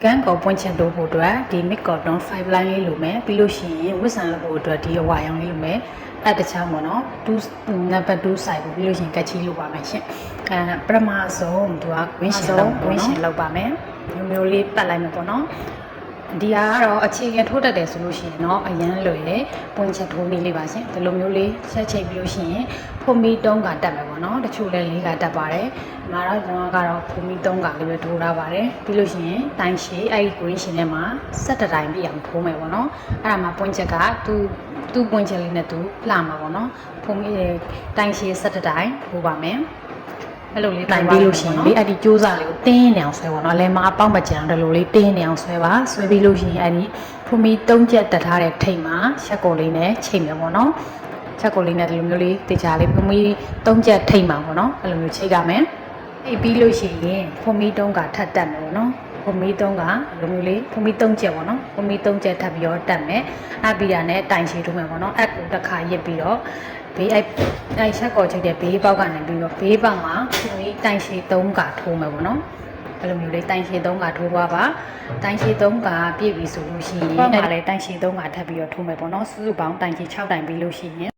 ကန်ကောပွင့်ချင်တို့ဖို့အတွက်ဒီ mid cotton 5 line လေးလိုမယ်ပြီးလို့ရှိရင်ဝစ်ဆန်လုပ်ဖို့အတွက်ဒီအဝါရောင်လေးလိုမယ်အဲ့တခြားပေါ့နော်2 number 2 size ကိုပြီးလို့ရှိရင်ကတ်ချီလုပ်ပါမယ်ရှင်ပထမဆုံးသူကဝင်းရှင်လုပ်ပါမယ်မျိုးလေးပတ်လိုက်မယ်ပေါ့နော်ဒီဟာကတော့အခြေခံထိုးတတ်တယ်ဆိုလို့ရှိရင်เนาะအရန်လွယ်တယ်ပွင့်ချက်ထိုးနည်းလေးပါရှင်ဒီလိုမျိုးလေးဆက်ချိတ်ပြီးလို့ရှိရင်ဖုံမီ3ကတက်မယ်ပေါ့နော်တချို့လည်း4ကတက်ပါတယ်ဒီမှာတော့ကျွန်တော်ကတော့ဖုံမီ3ကလေးပဲထိုးထားပါတယ်ပြီးလို့ရှိရင်တိုင်ရှည်အဲ့ဒီ green ရှင်ထဲမှာ17တိုင်ပြအောင်ထိုးမယ်ပေါ့နော်အဲ့ဒါမှပွင့်ချက်ကသူ့ပွင့်ချက်လေးနဲ့သူလှမှာပေါ့နော်ဖုံမီတိုင်ရှည်17တိုင်ထိုးပါမယ်အဲ့လိုလေးတိုင်ပြီးလို့ရှိရင်လေအဲ့ဒီကြိုးစားလေးကိုတင်းနေအောင်ဆွဲပါတော့အလဲမှာအပေါက်မကြံတယ်လို့လေးတင်းနေအောင်ဆွဲပါဆွဲပြီးလို့ရှိရင်အဲ့ဒီဖုံမီ3ချက်တက်ထားတဲ့ထိတ်မှာချက်ကိုလေးနဲ့ချိန်မယ်ပေါ့နော်ချက်ကိုလေးနဲ့ဒီလိုမျိုးလေးတေချာလေးဖုံမီ3ချက်ထိတ်မှာပေါ့နော်အဲ့လိုမျိုးချိန်ကြမယ်အဲ့ပြီးလို့ရှိရင်ဖုံမီ3ကထပ်တက်မယ်ပေါ့နော်ဖုံမီ3ကလိုမျိုးလေးဖုံမီ3ချက်ပေါ့နော်ဖုံမီ3ချက်ထပ်ပြီးတော့တက်မယ်အဲ့ပြီးတာနဲ့တိုင်ရှည်ထိုးမယ်ပေါ့နော်အဲ့ကိုတစ်ခါရစ်ပြီးတော့ဘေးအဲ့ချက်ကောချိတ်တဲ့ဘေးပေါက်ကနေပြီးတော့ဘေးပေါက်မှာဒီတိုင်ရှည်3ကထိုးမယ်ပေါ့နော်အဲ့လိုမျိုးလေးတိုင်ရှည်3ကထိုးသွားပါတိုင်ရှည်3ကပြည့်ပြီဆိုလို့ရှိရင်အဲ့ဒါလည်းတိုင်ရှည်3ကထပ်ပြီးတော့ထိုးမယ်ပေါ့နော်စုစုပေါင်းတိုင်ရှည်6တိုင်ပြီးလို့ရှိရင်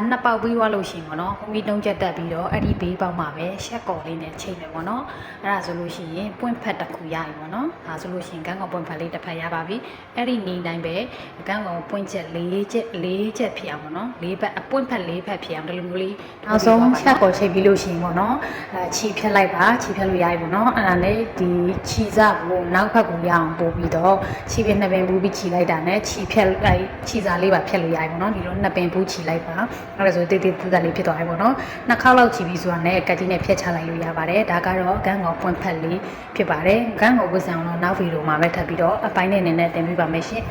နှစ်ပေါက်ပြီးသွားလို့ရှိရင်ပေါ့နော်ဖုံမီ3ချက်တက်ပြီးတော့အဲ့ဒီဘေးပေါက်မှာပဲရှက်ကော်လေးနဲ့ချိန်မယ်ပေါ့နော်အဲ့ဒါဆိုလို့ရှိရင်ပွင့်ဖက်တစ်ခုရပြီပေါ့နော်ဒါဆိုလို့ရှိရင်ကန်းကောင်ပွင့်ဖက်လေးတစ်ဖက်ရပါပြီအဲ့ဒီနေတိုင်းပဲကန်းကောင်ပွင့်ချက်4ချက်ဖြစ်အောင်ပေါ့နော်4ဖက်အပွင့်ဖက်4ဖက်ဖြစ်အောင်ဒီလိုမျိုးလေးနောက်ဆုံးရှက်ကော်ချိန်ပြီးလို့ရှိရင်ပေါ့နော်ခြေဖြတ်လိုက်ပါခြေဖြတ်လို့ရပြီပေါ့နော်အဲ့ဒါနဲ့ဒီခြေစကိုနောက်ဖက်ကိုရအောင်ပို့ပြီးတော့ခြေပြနှစ်ပင်ဘူးပြီးခြေလိုက်တာနဲ့ခြေဖြတ်လိုက်ခြေစားလေးပါဖြတ်လို့ရပြီပေါ့နော်ဒီလိုနှစ်ပင်ဘူးခြေလိုက်ပါအဲ့ဒါဆိုတေးတူတာလေးဖြစ်သွားပြီပေါ့နော်နှစ်ခေါက်လောက်ခြေပြီးဆိုတာနဲ့ကတ်ကြီးနဲ့ဖြတ်ချလိုက်လို့ရပါတယ်ဒါကတော့ဂန်းကောင်ပွင့်ဖက်လေးဖြစ်ပါတယ်ဂန်းကောင်ဝစ်ဆန်တော့နောက်ဗီဒီယိုမှာပဲထပ်ပြီးတော့အပိုင်းနဲ့နည်းနည်းတင်ပြပါမယ်ရှင်